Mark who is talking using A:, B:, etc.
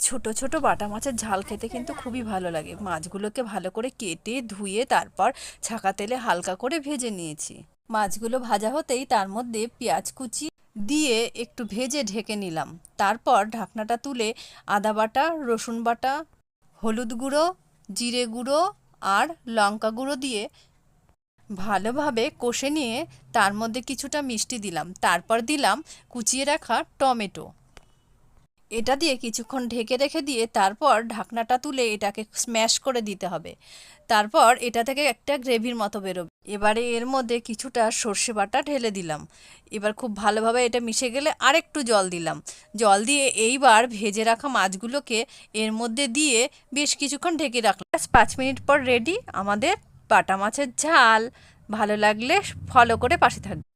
A: ছোট ছোট বাটা মাছের ঝাল খেতে কিন্তু খুবই ভালো লাগে। মাছগুলোকে ভালো করে কেটে ধুয়ে তারপর ছাকা তেলে হালকা করে ভেজে নিয়েছি। মাছগুলো ভাজা হতেই তার মধ্যে পেঁয়াজ কুচি দিয়ে একটু ভেজে ঢেকে নিলাম। তারপর ঢাকনাটা তুলে আদা বাটা, রসুন বাটা, হলুদ গুঁড়ো, জিরে গুঁড়ো আর লঙ্কা গুঁড়ো দিয়ে ভালোভাবে কষে নিয়ে তার মধ্যে কিছুটা মিষ্টি দিলাম। তারপর দিলাম কুচিয়ে রাখা টমেটো। এটা দিয়ে কিছুক্ষণ ঢেকে রেখে দিয়ে তারপর ঢাকনাটা তুলে এটাকে স্ম্যাশ করে দিতে হবে। তারপর এটা থেকে একটা গ্রেভির মতো বেরোবে। এবারে এর মধ্যে কিছুটা সর্ষে বাটা ঢেলে দিলাম। এবার খুব ভালোভাবে এটা মিশে গেলে আরেকটু জল দিলাম। জল দিয়ে এইবার ভেজে রাখা মাছগুলোকে এর মধ্যে দিয়ে বেশ কিছুক্ষণ ঢেকে রাখলাম। 5 মিনিট পর রেডি আমাদের বাটা মাছের ঝাল। ভালো লাগলে ফলো করে পাশে থাকবে।